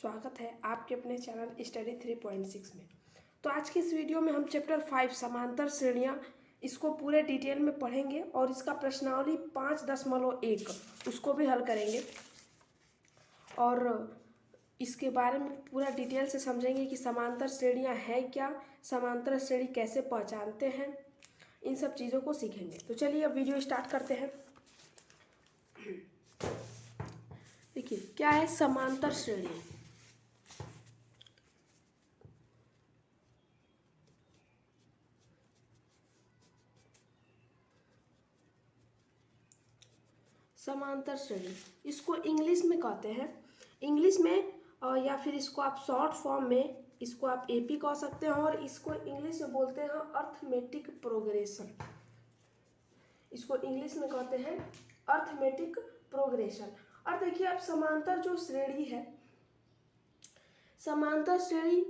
स्वागत है आपके अपने चैनल स्टडी 3.6 में। तो आज के इस वीडियो में हम चैप्टर 5 समांतर श्रेणियाँ इसको पूरे डिटेल में पढ़ेंगे और इसका प्रश्नावली 5.1 उसको भी हल करेंगे और इसके बारे में पूरा डिटेल से समझेंगे कि समांतर श्रेणियाँ हैं क्या, समांतर श्रेणी कैसे पहचानते हैं, इन सब चीज़ों को सीखेंगे। तो चलिए अब वीडियो स्टार्ट करते हैं। देखिए क्या है समांतर श्रेणी। समांतर श्रेणी इसको इंग्लिश में कहते हैं, इंग्लिश में या फिर इसको आप शॉर्ट फॉर्म में इसको आप एपी कह सकते हैं और इसको इंग्लिश में बोलते हैं अर्थमेटिक प्रोग्रेशन। इसको इंग्लिश में कहते हैं अर्थमेटिक प्रोग्रेशन। और देखिए अब समांतर जो श्रेणी है, समांतर श्रेणी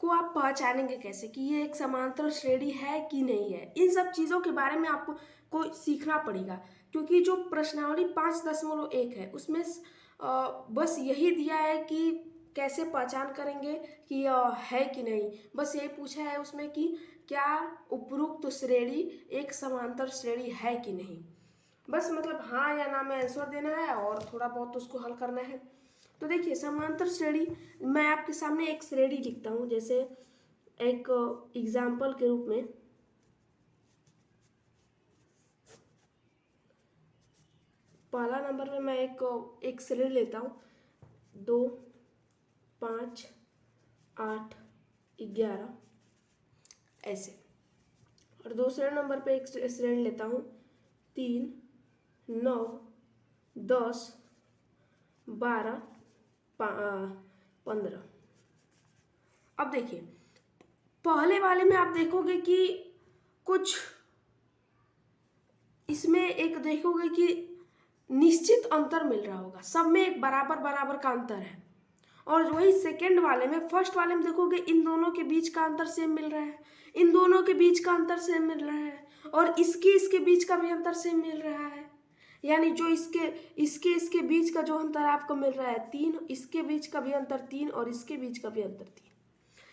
को आप पहचानेंगे कैसे कि ये एक समांतर श्रेणी है कि नहीं है। इन सब चीज़ों के बारे में आपको सीखना पड़ेगा, क्योंकि जो प्रश्नावली 5.1 है उसमें बस यही दिया है कि कैसे पहचान करेंगे कि है कि नहीं। बस यही पूछा है उसमें कि क्या उपरोक्त श्रेणी एक समांतर श्रेणी है कि नहीं। बस मतलब हाँ या ना में आंसर देना है और थोड़ा बहुत उसको हल करना है। तो देखिए समांतर श्रेणी, मैं आपके सामने एक श्रेणी लिखता हूँ, जैसे एक एग्जाम्पल के रूप में पहला नंबर में मैं एक श्रेणी लेता हूँ 2, 5, 8, 11 ऐसे। और दूसरे नंबर पे एक श्रेणी लेता हूँ 3, 9, 10, 12, 15। अब देखिए पहले वाले में आप देखोगे कि कुछ इसमें एक देखोगे कि निश्चित अंतर मिल रहा होगा, सब में एक बराबर बराबर का अंतर है। और वही सेकंड वाले में, फर्स्ट वाले में देखोगे इन दोनों के बीच का अंतर सेम मिल रहा है, इन दोनों के बीच का अंतर सेम मिल रहा है और इसके बीच का भी अंतर सेम मिल रहा है। यानी जो इसके बीच का जो अंतर आपको मिल रहा है 3, इसके बीच का भी अंतर 3 और इसके बीच का भी अंतर 3।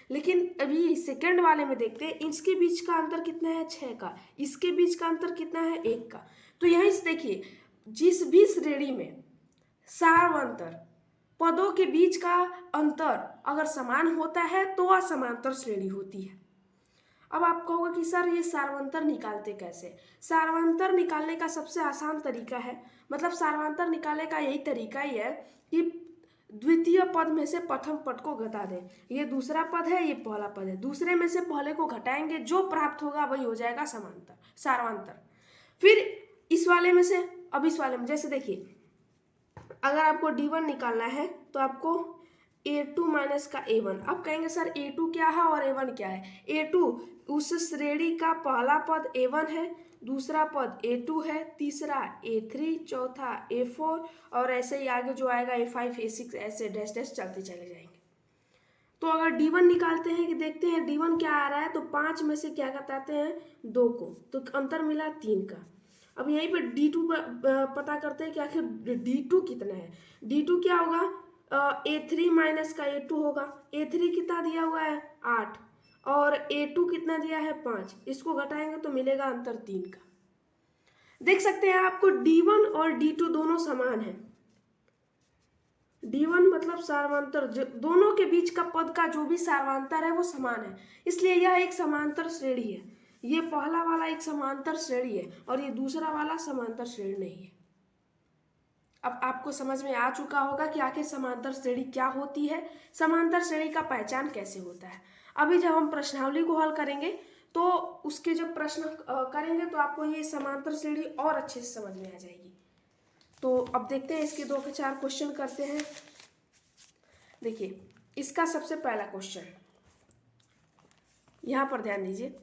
लेकिन अभी सेकंड वाले में देखते हैं इसके बीच का अंतर कितना है 6 का, इसके बीच का अंतर कितना है 1 का। तो यहीं से देखिए जिस भी श्रेणी में सार्वंतर पदों के बीच का अंतर अगर समान होता है तो वह समांतर श्रेणी होती है। अब आप कहोगे कि सर ये सार्वंतर निकालते कैसे। सार्वंतर निकालने का सबसे आसान तरीका है, मतलब सार्वंतर निकालने का यही तरीका ही है कि द्वितीय पद में से प्रथम पद को घटा दें। ये दूसरा पद है, ये पहला पद है, दूसरे में से पहले को घटाएंगे, जो प्राप्त होगा वही हो जाएगा सार्वंतर। फिर इस वाले में से, अब इस वाले में जैसे देखिए अगर आपको D1 निकालना है तो आपको A2 माइनस का A1। अब कहेंगे सर A2 क्या है और A1 क्या है। A2 उस श्रेणी का पहला पद A1 है, दूसरा पद A2 है, तीसरा A3, चौथा A4 और ऐसे ही आगे जो आएगा A5, A6 ऐसे डैश डैश चलते चले जाएंगे। तो अगर D1 निकालते हैं कि देखते हैं D1 क्या आ रहा है, तो 5 में से क्या घटाते हैं 2 को, तो अंतर मिला 3 का। अब यहीं पर D2 पता करते हैं कि आखिर D2 कितना है। D2 क्या होगा, A3 माइनस का A2 होगा। A3 कितना दिया हुआ है 8 और A2 कितना दिया है 5, इसको घटाएंगे तो मिलेगा अंतर 3 का। देख सकते हैं आपको D1 और D2 दोनों समान है। D1 मतलब सार्वंतर, दोनों के बीच का पद का जो भी सार्वंतर है वो समान है, इसलिए यह एक समांतर श्रेणी है। ये पहला वाला एक समांतर श्रेणी है और ये दूसरा वाला समांतर श्रेणी नहीं है। अब आपको समझ में आ चुका होगा कि आखिर समांतर श्रेणी क्या होती है, समांतर श्रेणी का पहचान कैसे होता है। अभी जब हम प्रश्नावली को हल करेंगे तो उसके जब प्रश्न करेंगे तो आपको ये समांतर श्रेणी और अच्छे से समझ में आ जाएगी। तो अब देखते हैं इसके 2 के 4 क्वेश्चन करते हैं। देखिए इसका सबसे पहला क्वेश्चन यहाँ पर ध्यान दीजिए।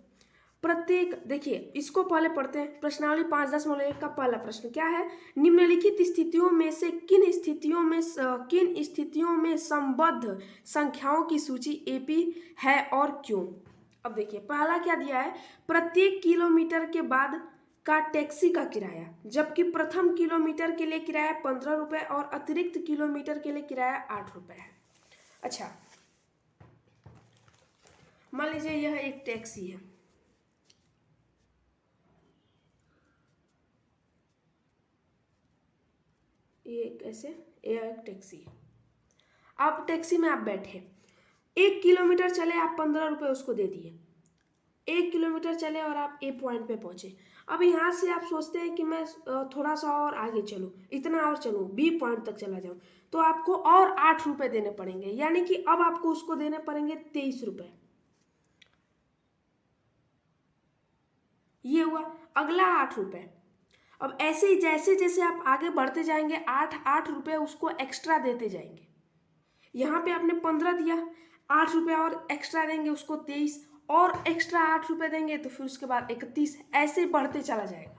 प्रत्येक, देखिए इसको पहले पढ़ते हैं। प्रश्नावली 5.1 का पहला प्रश्न क्या है, निम्नलिखित स्थितियों में से किन स्थितियों में संबद्ध संख्याओं की सूची एपी है और क्यों। अब देखिए पहला क्या दिया है, प्रत्येक किलोमीटर के बाद का टैक्सी का किराया, जबकि प्रथम किलोमीटर के लिए किराया 15 रुपये और अतिरिक्त किलोमीटर के लिए किराया 8 रुपये है। अच्छा, मान लीजिए यह एक टैक्सी है, ये एक ऐसे यह एक टैक्सी है। आप टैक्सी में आप बैठे, 1 किलोमीटर चले, आप 15 रुपये उसको दे दिए। 1 किलोमीटर चले और आप ए पॉइंट पे पहुंचे। अब यहाँ से आप सोचते हैं कि मैं थोड़ा सा और आगे चलूँ, इतना और चलूँ, बी पॉइंट तक चला जाऊँ, तो आपको और 8 रुपये देने पड़ेंगे, यानी कि अब आपको उसको देने पड़ेंगे 23 रुपये। ये हुआ अगला 8 रुपये। अब ऐसे ही जैसे जैसे आप आगे बढ़ते जाएंगे 8 रुपये उसको एक्स्ट्रा देते जाएंगे। यहाँ पे आपने 15 दिया, 8 रुपये और एक्स्ट्रा देंगे उसको 23, और एक्स्ट्रा 8 रुपये देंगे तो फिर उसके बाद 31, ऐसे बढ़ते चला जाएगा।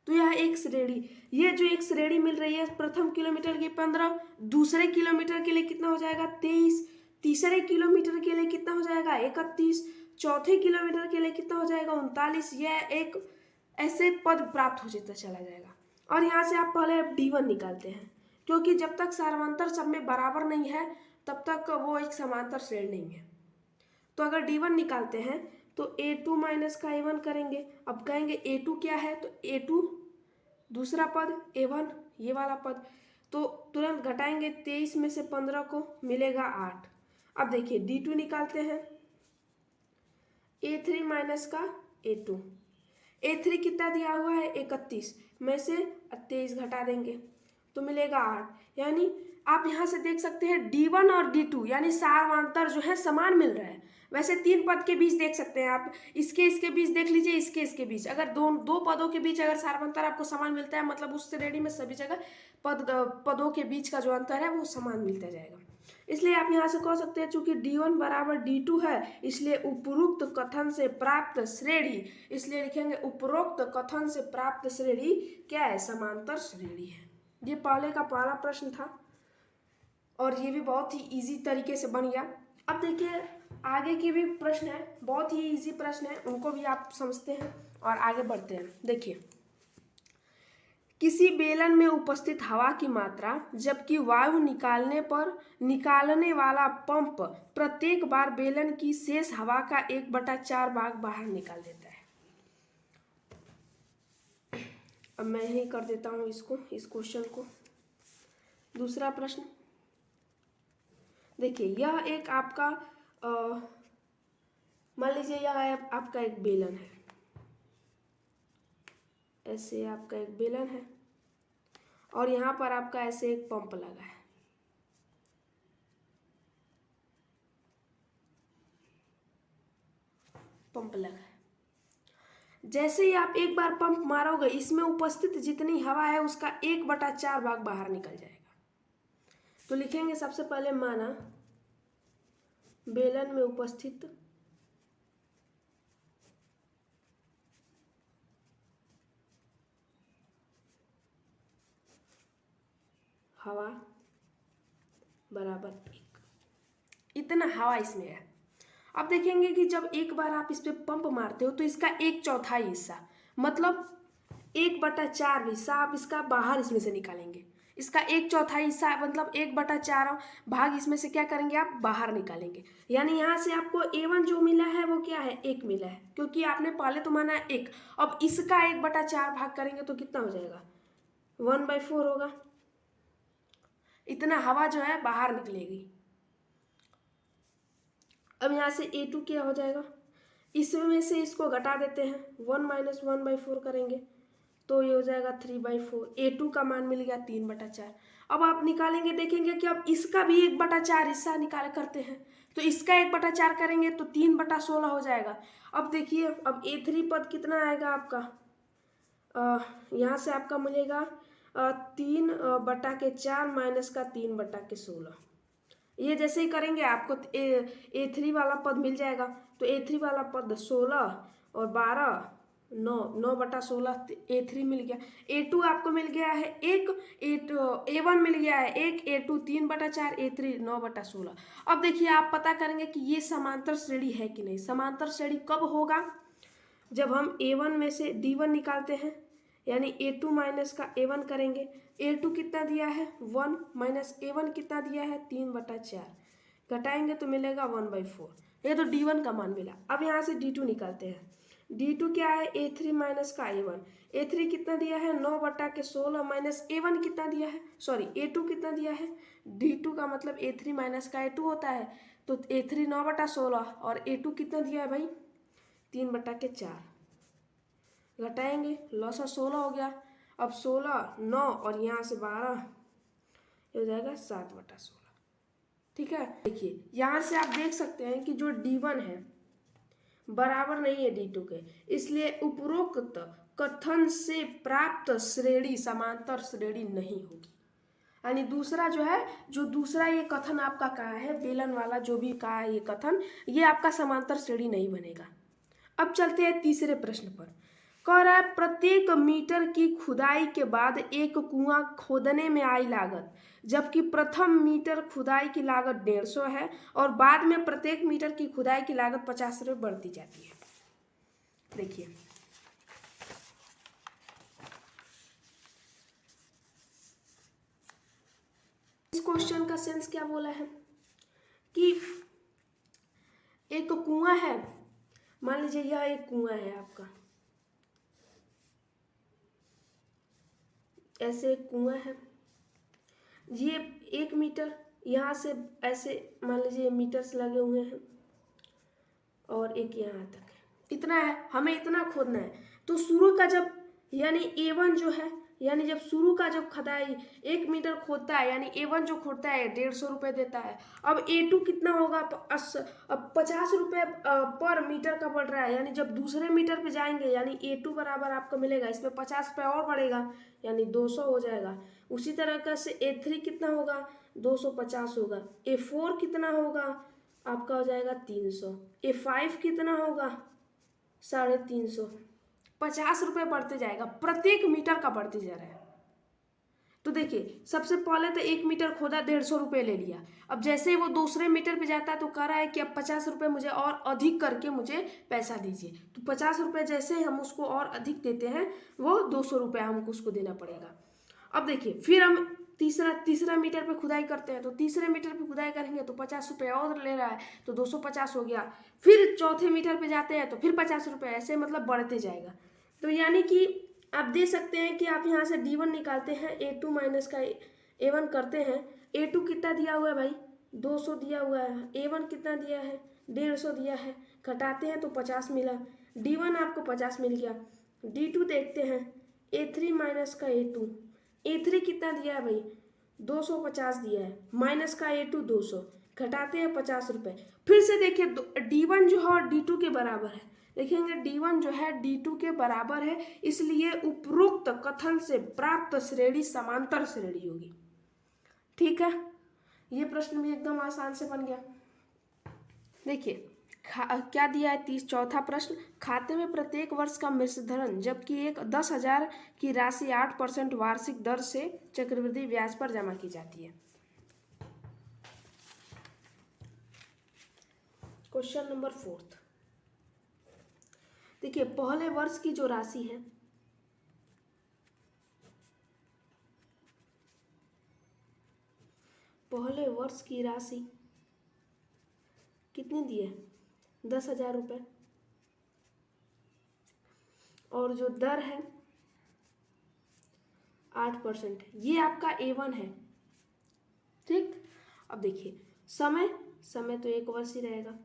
तो यह एक श्रेणी, ये जो एक श्रेणी मिल रही है, प्रथम किलोमीटर की 15, दूसरे किलोमीटर के लिए कितना हो जाएगा 23, तीसरे किलोमीटर के लिए कितना हो जाएगा 31, चौथे किलोमीटर के लिए कितना हो जाएगा 39। यह एक ऐसे पद प्राप्त हो जाता चला जाएगा। और यहाँ से आप पहले D1 निकालते हैं, क्योंकि जब तक समांतर सब में बराबर नहीं है तब तक वो एक समांतर श्रेणी नहीं है। तो अगर D1 निकालते हैं तो A2 माइनस का A1 करेंगे। अब कहेंगे A2 क्या है, तो A2 दूसरा पद, A1 ये वाला पद, तो तुरंत घटाएंगे 23 में से 15 को, मिलेगा 8। अब देखिए D2 निकालते हैं, A3 माइनस का A2, A3 कितना दिया हुआ है 31 में से 23 घटा देंगे तो मिलेगा 8। यानी आप यहाँ से देख सकते हैं D1 और D2 यानी समांतर जो है समान मिल रहा है। वैसे 3 पद के बीच देख सकते हैं आप, इसके बीच देख लीजिए, इसके बीच, अगर दो पदों के बीच अगर समांतर आपको समान मिलता है, मतलब उस श्रेणी में सभी जगह पदों के बीच का जो अंतर है वो समान मिलता जाएगा। इसलिए आप यहाँ से कह सकते हैं चूंकि D1 बराबर D2 है, इसलिए उपरोक्त कथन से प्राप्त श्रेणी, इसलिए लिखेंगे उपरोक्त कथन से प्राप्त श्रेणी क्या है, समांतर श्रेणी है। ये पहले का पहला प्रश्न था और ये भी बहुत ही इजी तरीके से बन गया। अब देखिए आगे के भी प्रश्न है, बहुत ही इजी प्रश्न है, उनको भी आप समझते हैं और आगे बढ़ते हैं। देखिए, किसी बेलन में उपस्थित हवा की मात्रा जबकि वायु निकालने वाला पंप प्रत्येक बार बेलन की शेष हवा का 1/4 भाग बाहर निकाल देता है। अब मैं ही कर देता हूँ इस क्वेश्चन को। दूसरा प्रश्न देखिए, यह एक आपका मान लीजिए यह है आपका एक बेलन है, ऐसे आपका एक बेलन है और यहाँ पर आपका ऐसे एक पंप लगा है। पंप लगा है, जैसे ही आप एक बार पंप मारोगे इसमें उपस्थित जितनी हवा है उसका 1/4 भाग बाहर निकल जाएगा। तो लिखेंगे सबसे पहले, माना बेलन में उपस्थित हवा बराबर 1, इतना हवा इसमें है। अब देखेंगे कि जब एक बार आप इस पे पंप मारते हो तो इसका 1/4 हिस्सा, मतलब 1/4 हिस्सा आप इसका बाहर इसमें से निकालेंगे। इसका 1/4 हिस्सा मतलब 1/4 भाग इसमें से क्या करेंगे, आप बाहर निकालेंगे। यानी यहाँ से आपको A1 जो मिला है वो क्या है, 1 मिला है, क्योंकि आपने पहले तो माना है 1। अब इसका 1/4 भाग करेंगे तो कितना हो जाएगा, 1/4 होगा। इतना हवा जो है बाहर निकलेगी। अब यहाँ से A2 क्या हो जाएगा, इसमें से इसको घटा देते हैं, 1 - 1/4 करेंगे तो ये हो जाएगा 3/4। A2 का मान मिल गया 3/4। अब आप निकालेंगे, देखेंगे कि अब इसका भी 1/4 हिस्सा निकाल करते हैं, तो इसका 1/4 करेंगे तो 3/16 हो जाएगा। अब देखिए, अब A3 पद कितना आएगा आपका, यहाँ से आपका मिलेगा 3/4 माइनस का 3/16। ये जैसे ही करेंगे आपको A3 वाला पद मिल जाएगा। तो A3 वाला पद 16 और 12, 9/16 A3 मिल गया। A2 आपको मिल गया है 1, A1 मिल गया है 1, A2 3/4, A3 9/16। अब देखिए आप पता करेंगे कि ये समांतर श्रेणी है कि नहीं। समांतर श्रेणी कब होगा, जब हम A1 में से D1 निकालते हैं, यानी A2 माइनस का A1 करेंगे। A2 कितना दिया है 1 माइनस A1 कितना दिया है 3/4, घटाएंगे तो मिलेगा 1/4। ये तो D1 का मान मिला। अब यहाँ से D2 निकालते हैं। D2 क्या है, A3 माइनस का A1। A3 कितना दिया है, 9/16 माइनस A1 कितना दिया है, सॉरी A2 कितना दिया है, D2 का मतलब A3 माइनस का A2 होता है। तो A3 9/16 और A2 कितना दिया है भाई, 3/4। घटाएंगे, लॉसा 16 हो गया। अब 16, 9 और यहाँ से 12 हो जाएगा 7/16। ठीक है, देखिए यहाँ से आप देख सकते हैं कि जो D1 है बराबर नहीं है D2 के, इसलिए उपरोक्त कथन से प्राप्त श्रेणी समांतर श्रेणी नहीं होगी। यानी दूसरा जो है, जो दूसरा ये कथन आपका कहा है, बेलन वाला जो भी कहा है ये कथन, ये आपका समांतर श्रेणी नहीं बनेगा। अब चलते हैं तीसरे प्रश्न पर। कह रहा है प्रत्येक मीटर की खुदाई के बाद एक कुआं खोदने में आई लागत, जबकि प्रथम मीटर खुदाई की लागत 150 है और बाद में प्रत्येक मीटर की खुदाई की लागत 50 रुपये बढ़ती जाती है। देखिए इस क्वेश्चन का सेंस क्या बोला है कि एक कुआं है, मान लीजिए यह एक कुआं है आपका, ऐसे एक कुआं है, ये 1 मीटर यहाँ से ऐसे मान लीजिए मीटर्स लगे हुए हैं और एक यहाँ तक है, इतना है, हमें इतना खोदना है। तो शुरू का जब यानी A1 जो है, यानी जब शुरू का जब खुदाई 1 मीटर खोदता है, यानी A1 जो खोदता है 150 रुपये देता है। अब A2 कितना होगा, अब 50 रुपये पर मीटर का बढ़ रहा है, यानी जब दूसरे मीटर पे जाएंगे यानी A2 बराबर आपको मिलेगा, इसमें 50 रुपये और बढ़ेगा यानी 200 हो जाएगा। उसी तरह का से A3 कितना होगा, 250 होगा। A4 कितना होगा आपका हो जाएगा 300। A5 कितना होगा 350। 50 रुपये बढ़ते जाएगा, प्रत्येक मीटर का बढ़ते जा रहा है। तो देखिए सबसे पहले तो 1 मीटर खोदा 150 रुपये ले लिया। अब जैसे ही वो दूसरे मीटर पे जाता है तो कह रहा है कि अब 50 रुपये मुझे और अधिक करके मुझे पैसा दीजिए। तो 50 रुपये जैसे ही हम उसको और अधिक देते हैं वो 200 रुपये हमको उसको देना पड़ेगा। अब देखिए फिर हम तीसरा मीटर पे खुदाई करते हैं, तो तीसरे मीटर पे खुदाई करेंगे तो 50 रुपये और ले रहा है, तो 250 हो गया। फिर चौथे मीटर पे जाते हैं तो फिर 50 रुपये, ऐसे मतलब बढ़ते जाएगा। तो यानी कि आप दे सकते हैं कि आप यहाँ से D1 निकालते हैं, A2 माइनस का A1 करते हैं। A2 कितना दिया हुआ है भाई, 200 दिया हुआ है। A1 कितना दिया है, 150 दिया है। घटाते हैं तो 50 मिला। D1 आपको 50 मिल गया। D2 देखते हैं, A3 माइनस का A2, A3 कितना दिया है भाई, 250 दिया है, माइनस का A2 200, घटाते हैं 50 रुपये। फिर से देखिए D1 जो है और D2 के बराबर है, देखेंगे D1 जो है D2 के बराबर है, इसलिए उपरोक्त कथन से प्राप्त श्रेणी समांतर श्रेणी होगी। ठीक है, ये प्रश्न भी एकदम आसान से बन गया। देखिए क्या दिया है, चौथा प्रश्न, खाते में प्रत्येक वर्ष का मिश्र धन जबकि एक 10,000 की राशि 8% वार्षिक दर से चक्रवृद्धि ब्याज पर जमा की जाती है। Question number 4। देखिए पहले वर्ष की जो राशि है, पहले वर्ष की राशि कितनी दी है, 10,000 रुपये, और जो दर है 8%, ये आपका A1 है। ठीक, अब देखिए समय तो 1 वर्ष ही रहेगा।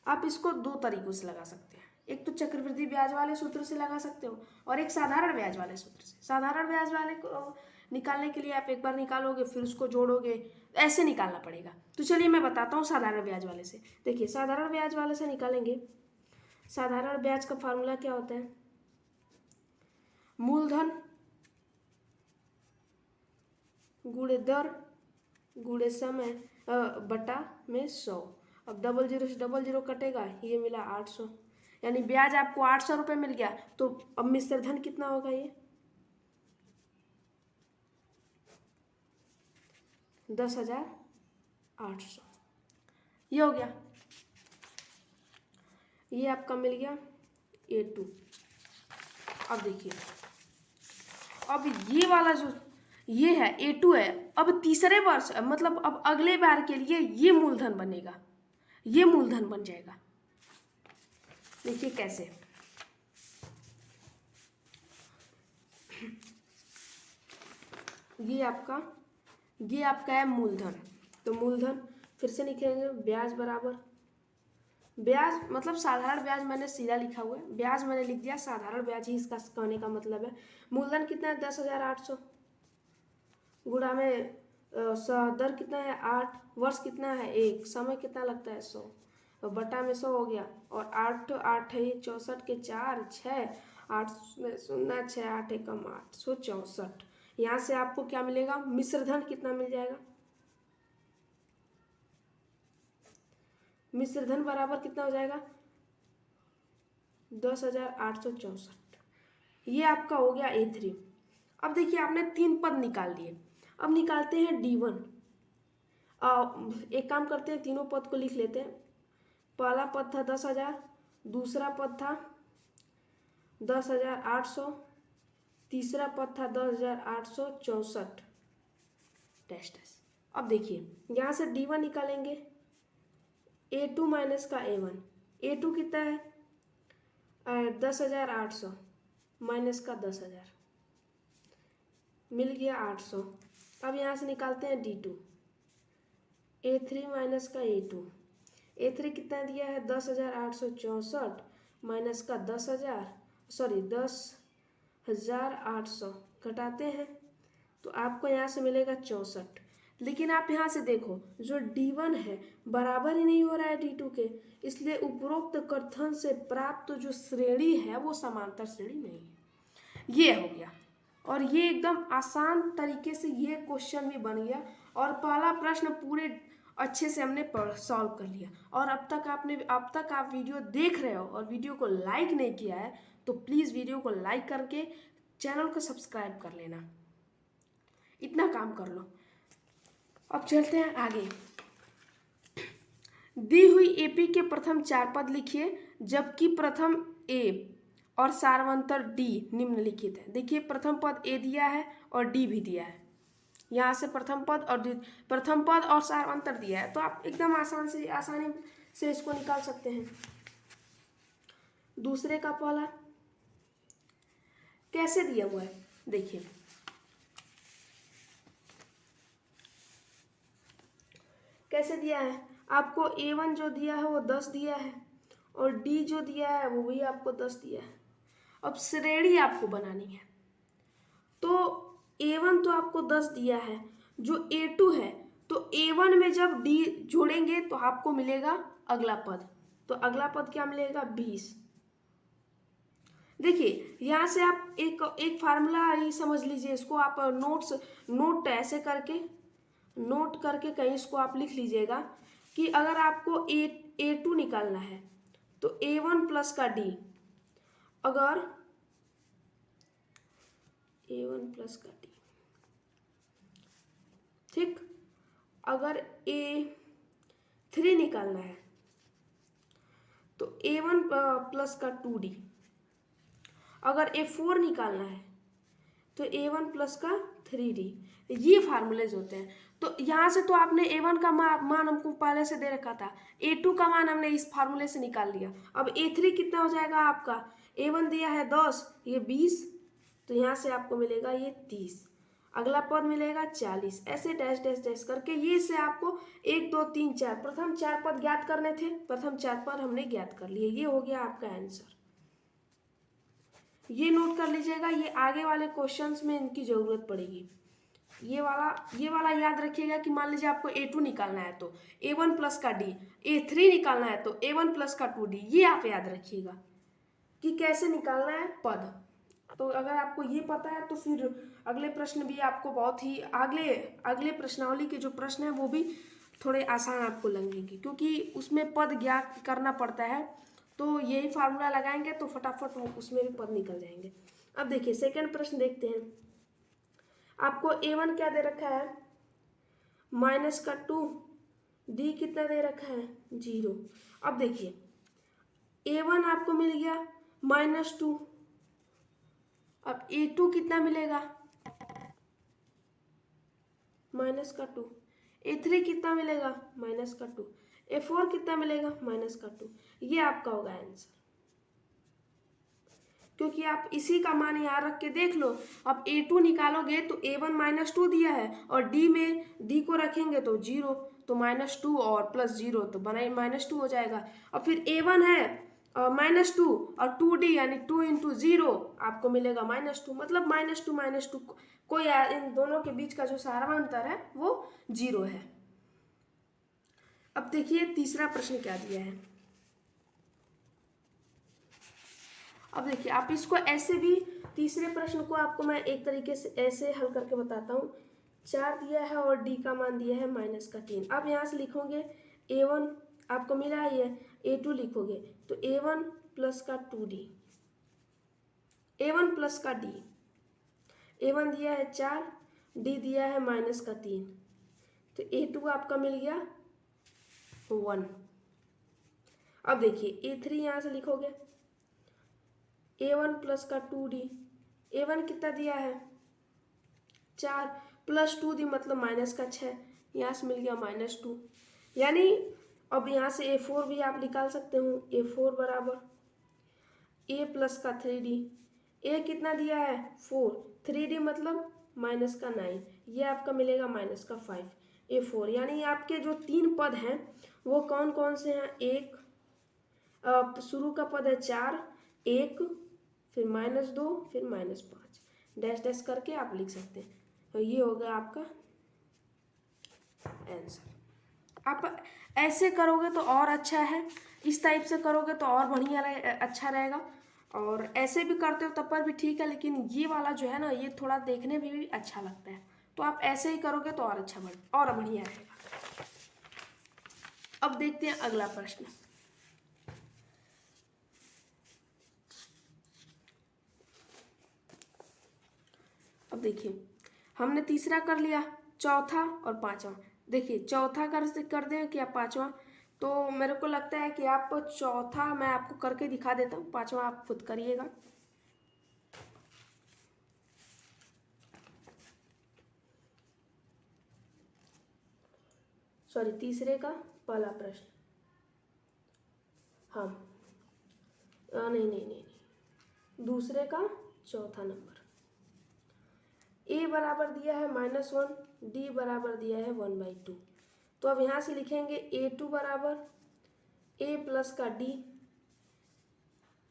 आप इसको 2 तरीकों से लगा सकते हैं, एक तो चक्रवृद्धि ब्याज वाले सूत्र से लगा सकते हो और एक साधारण ब्याज वाले सूत्र से। साधारण ब्याज वाले को निकालने के लिए आप एक बार निकालोगे फिर उसको जोड़ोगे, ऐसे निकालना पड़ेगा। तो चलिए मैं बताता हूँ साधारण ब्याज वाले से। देखिए साधारण ब्याज वाले से निकालेंगे, साधारण ब्याज का फार्मूला क्या होता है, मूलधन गुणे दर गुणे समय बटा में 100। अब 00 से 00 कटेगा, ये मिला 800, यानी ब्याज आपको 800 रुपये मिल गया। तो अब मिश्र धन कितना होगा, ये 10,800, ये हो गया, ये आपका मिल गया A2। अब देखिए अब ये वाला जो ये है A2 है। अब तीसरे वर्ष मतलब अब अगले बार के लिए ये मूलधन बनेगा, ये मूलधन बन जाएगा। देखिए कैसे, ये आपका है मूलधन। तो मूलधन फिर से लिखेंगे, ब्याज बराबर, ब्याज मतलब साधारण ब्याज मैंने सीधा लिखा हुआ है, ब्याज मैंने लिख दिया, साधारण ब्याज ही इसका कहने का मतलब है। मूलधन कितना है 10,800, गुणा में दर कितना है 8, वर्ष कितना है 1, समय कितना लगता है 100, तो बटा में 100 हो गया। और 8 8 है 64 के 4 6 8 0 6 8 एकम 864। यहाँ से आपको क्या मिलेगा, मिश्रधन कितना मिल जाएगा, मिश्रधन बराबर कितना हो जाएगा 10,864। ये आपका हो गया A3। अब देखिए आपने 3 पद निकाल दिए, अब निकालते हैं D1। एक काम करते हैं, तीनों पद को लिख लेते हैं। पहला पद था 10,000, दूसरा पद था 10,800, तीसरा पद था 10,864 डैश डैश। अब देखिए यहाँ से D1 निकालेंगे, A2 माइनस का A1, A2 कितना है 10,800 माइनस का 10,000 मिल गया 800। अब यहाँ से निकालते हैं D2, A3 माइनस का A2, A3 कितना दिया है 10,864 माइनस का 10,800 घटाते हैं तो आपको यहाँ से मिलेगा 64। लेकिन आप यहाँ से देखो जो D1 है बराबर ही नहीं हो रहा है D2 के, इसलिए उपरोक्त कथन से प्राप्त जो श्रेणी है वो समांतर श्रेणी नहीं है। ये हो गया, और ये एकदम आसान तरीके से ये क्वेश्चन भी बन गया, और पहला प्रश्न पूरे अच्छे से हमने सॉल्व कर लिया। और अब तक आप वीडियो देख रहे हो और वीडियो को लाइक नहीं किया है तो प्लीज़ वीडियो को लाइक करके चैनल को सब्सक्राइब कर लेना, इतना काम कर लो। अब चलते हैं आगे। दी हुई एपी के प्रथम 4 पद लिखिए, जबकि प्रथम ए और सारवंतर डी निम्नलिखित है। देखिए प्रथम पद ए दिया है और डी भी दिया है, यहाँ से प्रथम पद और सारवंतर दिया है, तो आप एकदम आसानी से इसको निकाल सकते हैं। दूसरे का पहला कैसे दिया हुआ है, देखिए कैसे दिया है, आपको A1 जो दिया है वो 10 दिया है और D जो दिया है वो भी आपको 10 दिया है। अब श्रेणी आपको बनानी है, तो A1 तो आपको 10 दिया है, जो A2 है तो A1 में जब D जोड़ेंगे तो आपको मिलेगा अगला पद, तो अगला पद क्या मिलेगा 20। देखिए यहाँ से आप एक फार्मूला ही समझ लीजिए, इसको आप नोट ऐसे करके नोट करके कहीं इसको आप लिख लीजिएगा कि अगर आपको A2 निकालना है तो A1 प्लस का D, अगर A1 प्लस का D, ठीक, अगर A3 निकालना है तो A1 प्लस का 2D, अगर A4 निकालना है तो A1 प्लस का 3D। ये फार्मूलेज होते हैं। तो यहाँ से तो आपने A1 का मान हमको पहले से दे रखा था, A2 का मान हमने इस फार्मूले से निकाल लिया। अब A3 कितना हो जाएगा आपका, A1 दिया है 10, ये 20, तो यहाँ से आपको मिलेगा ये 30, अगला पद मिलेगा 40, ऐसे डैश डैश डैश करके ये से आपको 1 2 3 4 प्रथम 4 पद ज्ञात करने थे, प्रथम 4 पद हमने ज्ञात कर लिए। ये हो गया आपका आंसर, ये नोट कर लीजिएगा, ये आगे वाले क्वेश्चंस में इनकी ज़रूरत पड़ेगी। ये वाला याद रखिएगा कि मान लीजिए आपको A2 निकालना है तो A1 प्लस का D, A3 निकालना है तो A1 प्लस का 2D, ये आप याद रखिएगा कि कैसे निकालना है पद। तो अगर आपको ये पता है तो फिर अगले प्रश्न भी आपको बहुत ही अगले प्रश्नावली के जो प्रश्न हैं वो भी थोड़े आसान आपको लगेंगे, क्योंकि उसमें पद ज्ञात करना पड़ता है। तो यही फार्मूला लगाएंगे तो फटाफट उसमें भी पद निकल जाएंगे। अब देखिए सेकंड प्रश्न देखते हैं। आपको A1 क्या दे रखा है माइनस का 2, D कितना दे रखा है 0। अब देखिए A1 आपको मिल गया -2, अब A2 कितना मिलेगा -2। A3 कितना मिलेगा? -2। A4 कितना मिलेगा? -2। ये आपका होगा आंसर, क्योंकि आप इसी का मान यहाँ रख के देख लो। अब A2 निकालोगे तो A1 -2 दिया है, और D में D को रखेंगे तो 0, तो -2 और +0 तो बना ही -2 हो जाएगा। और फिर A1 है -2 और 2D यानी 2 × 0 आपको मिलेगा -2, मतलब -2 कोई इन दोनों के बीच का जो सारा अंतर है वो 0 है। अब देखिए तीसरा प्रश्न क्या दिया है। अब देखिए आप इसको ऐसे भी, तीसरे प्रश्न को आपको मैं एक तरीके से ऐसे हल करके बताता हूँ। 4 दिया है और D का मान दिया है -3। अब यहाँ से लिखोगे A1 आपको मिला ही है, A2 लिखोगे तो A1 प्लस का 2D, A1 प्लस का D। A1 दिया है 4, D दिया है -3, तो A2 आपका मिल गया 1। अब देखिए A3 यहाँ से लिखोगे A1 प्लस का 2D। A1 कितना दिया है? 4 + 2D मतलब -6, यहाँ से मिल गया -2। यानी अब यहाँ से A4 भी आप निकाल सकते हो। A4 बराबर A प्लस का 3D। A कितना दिया है? 4, 3D मतलब -9, ये आपका मिलेगा -5। A4 यानी आपके जो 3 पद हैं वो कौन कौन से हैं? एक शुरू का पद है 4, 1, फिर -2, फिर -5, डैश डैश करके आप लिख सकते हैं। तो ये होगा आपका आंसर। आप ऐसे करोगे तो और अच्छा है, इस टाइप से करोगे तो और बढ़िया अच्छा रहेगा, और ऐसे भी करते हो तब पर भी ठीक है, लेकिन ये वाला जो है ना ये थोड़ा देखने में भी अच्छा लगता है, तो आप ऐसे ही करोगे तो और अच्छा और बढ़िया रहेगा। अब देखते हैं अगला प्रश्न। अब देखिए हमने तीसरा कर लिया, चौथा और पांचवा। देखिए चौथा कर दें क्या पांचवा? तो मेरे को लगता है कि आप चौथा मैं आपको करके दिखा देता हूँ, पांचवा आप खुद करिएगा। सॉरी, तीसरे का पहला प्रश्न। हाँ नहीं, दूसरे का चौथा नंबर। A बराबर दिया है -1, D बराबर दिया है 1/2। तो अब यहाँ से लिखेंगे A2 बराबर A प्लस का D।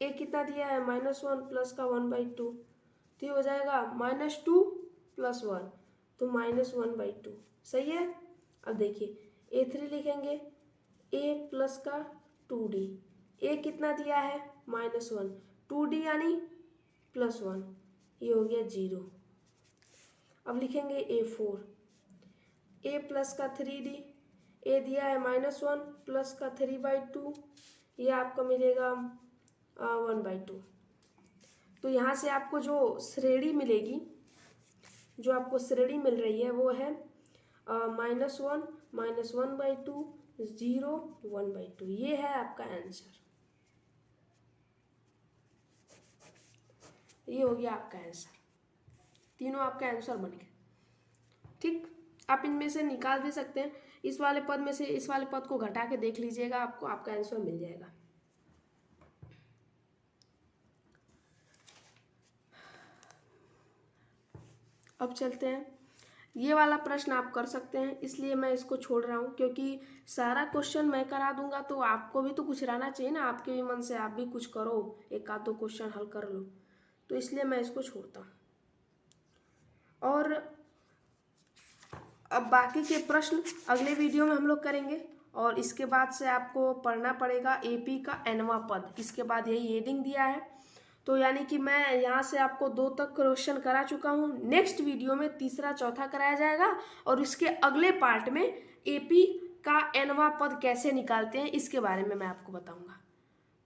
A कितना दिया है? -1 प्लस का 1/2, तो ये हो जाएगा -2 + 1, तो -1/2। सही है। अब देखिए A3 लिखेंगे A प्लस का 2D। A कितना दिया है? -1, 2D यानी +1, ये हो गया 0। अब लिखेंगे A4 A प्लस का 3D। A दिया है -1 प्लस का 3/2, ये आपको मिलेगा 1/2। तो यहाँ से आपको जो श्रेणी मिलेगी, जो आपको श्रेणी मिल रही है वो है -1 -1/2 0 1/2। ये है आपका आंसर, ये हो गया आपका आंसर। तीनों आपका आंसर बन गए। ठीक, आप इनमें से निकाल भी सकते हैं, इस वाले पद में से इस वाले पद को घटा के देख लीजिएगा, आपको आपका आंसर मिल जाएगा। अब चलते हैं, ये वाला प्रश्न आप कर सकते हैं, इसलिए मैं इसको छोड़ रहा हूँ, क्योंकि सारा क्वेश्चन मैं करा दूंगा तो आपको भी तो कुछ रहना चाहिए ना, आपके भी मन से आप भी कुछ करो, एक आध दो क्वेश्चन हल कर लो, तो इसलिए मैं इसको छोड़ता हूँ। और अब बाकी के प्रश्न अगले वीडियो में हम लोग करेंगे, और इसके बाद से आपको पढ़ना पड़ेगा AP का nवां पद। इसके बाद यही हेडिंग दिया है, तो यानी कि मैं यहाँ से आपको 2 तक क्वेश्चन करा चुका हूँ। नेक्स्ट वीडियो में तीसरा चौथा कराया जाएगा, और इसके अगले पार्ट में AP का nवां पद कैसे निकालते हैं इसके बारे में मैं आपको बताऊँगा।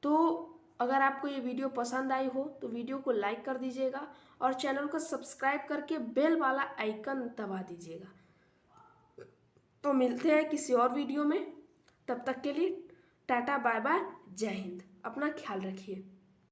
तो अगर आपको ये वीडियो पसंद आई हो तो वीडियो को लाइक कर दीजिएगा, और चैनल को सब्सक्राइब करके बेल वाला आइकन दबा दीजिएगा। तो मिलते हैं किसी और वीडियो में, तब तक के लिए टाटा बाय बाय, जय हिंद, अपना ख्याल रखिए।